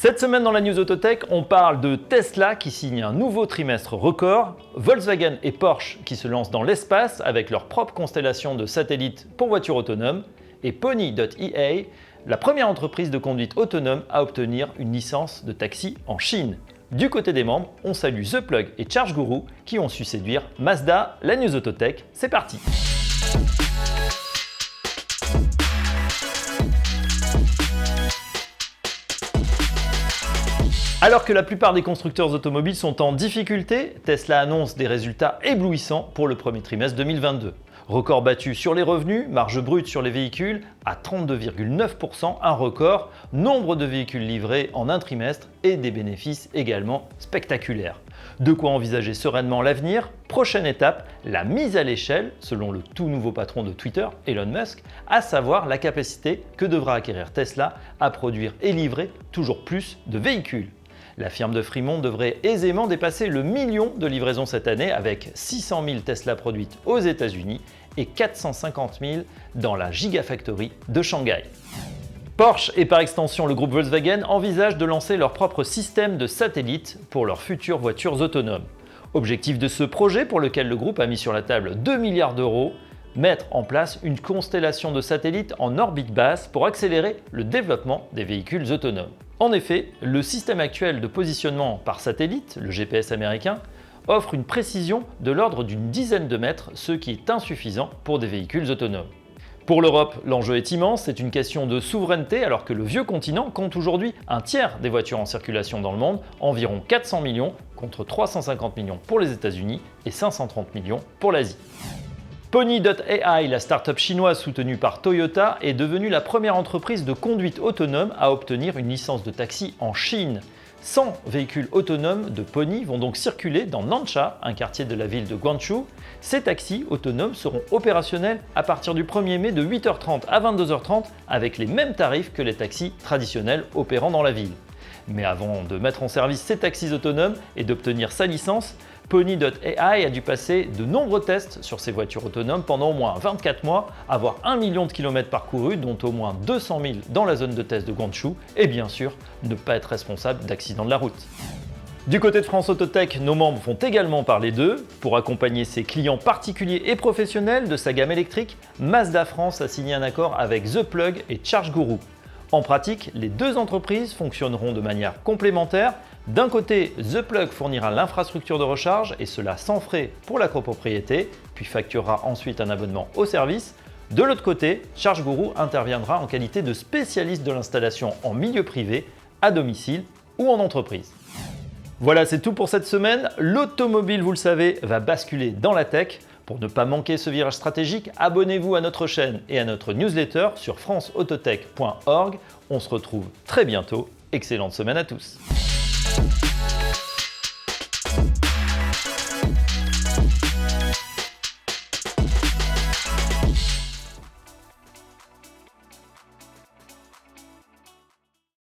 Cette semaine dans la News Autotech, on parle de Tesla qui signe un nouveau trimestre record, Volkswagen et Porsche qui se lancent dans l'espace avec leur propre constellation de satellites pour voitures autonomes, et Pony.ai, la première entreprise de conduite autonome à obtenir une licence de taxi en Chine. Du côté des membres, on salue The Plug et ChargeGuru qui ont su séduire Mazda. La News Autotech, c'est parti! Alors que la plupart des constructeurs automobiles sont en difficulté, Tesla annonce des résultats éblouissants pour le premier trimestre 2022. Record battu sur les revenus, marge brute sur les véhicules à 32,9%, un record, nombre de véhicules livrés en un trimestre et des bénéfices également spectaculaires. De quoi envisager sereinement l'avenir. Prochaine étape, la mise à l'échelle, selon le tout nouveau patron de Twitter, Elon Musk, à savoir la capacité que devra acquérir Tesla à produire et livrer toujours plus de véhicules. La firme de Fremont devrait aisément dépasser le million de livraisons cette année avec 600 000 Tesla produites aux États-Unis et 450 000 dans la Gigafactory de Shanghai. Porsche et par extension le groupe Volkswagen envisagent de lancer leur propre système de satellites pour leurs futures voitures autonomes. Objectif de ce projet pour lequel le groupe a mis sur la table 2 milliards d'euros, mettre en place une constellation de satellites en orbite basse pour accélérer le développement des véhicules autonomes. En effet, le système actuel de positionnement par satellite, le GPS américain, offre une précision de l'ordre d'une dizaine de mètres, ce qui est insuffisant pour des véhicules autonomes. Pour l'Europe, l'enjeu est immense, c'est une question de souveraineté alors que le vieux continent compte aujourd'hui un tiers des voitures en circulation dans le monde, environ 400 millions contre 350 millions pour les États-Unis et 530 millions pour l'Asie. Pony.ai, la start-up chinoise soutenue par Toyota, est devenue la première entreprise de conduite autonome à obtenir une licence de taxi en Chine. 100 véhicules autonomes de Pony vont donc circuler dans Nansha, un quartier de la ville de Guangzhou. Ces taxis autonomes seront opérationnels à partir du 1er mai de 8h30 à 22h30 avec les mêmes tarifs que les taxis traditionnels opérant dans la ville. Mais avant de mettre en service ces taxis autonomes et d'obtenir sa licence, Pony.ai a dû passer de nombreux tests sur ces voitures autonomes pendant au moins 24 mois, avoir 1 million de kilomètres parcourus, dont au moins 200 000 dans la zone de test de Guangzhou, et bien sûr, ne pas être responsable d'accidents de la route. Du côté de France Autotech, nos membres vont également parler d'eux. Pour accompagner ses clients particuliers et professionnels de sa gamme électrique, Mazda France a signé un accord avec The Plug et ChargeGuru. En pratique, les deux entreprises fonctionneront de manière complémentaire. D'un côté, The Plug fournira l'infrastructure de recharge et cela sans frais pour la copropriété, puis facturera ensuite un abonnement au service. De l'autre côté, ChargeGuru interviendra en qualité de spécialiste de l'installation en milieu privé, à domicile ou en entreprise. Voilà, c'est tout pour cette semaine. L'automobile, vous le savez, va basculer dans la tech. Pour ne pas manquer ce virage stratégique, abonnez-vous à notre chaîne et à notre newsletter sur franceautotech.org. On se retrouve très bientôt. Excellente semaine à tous.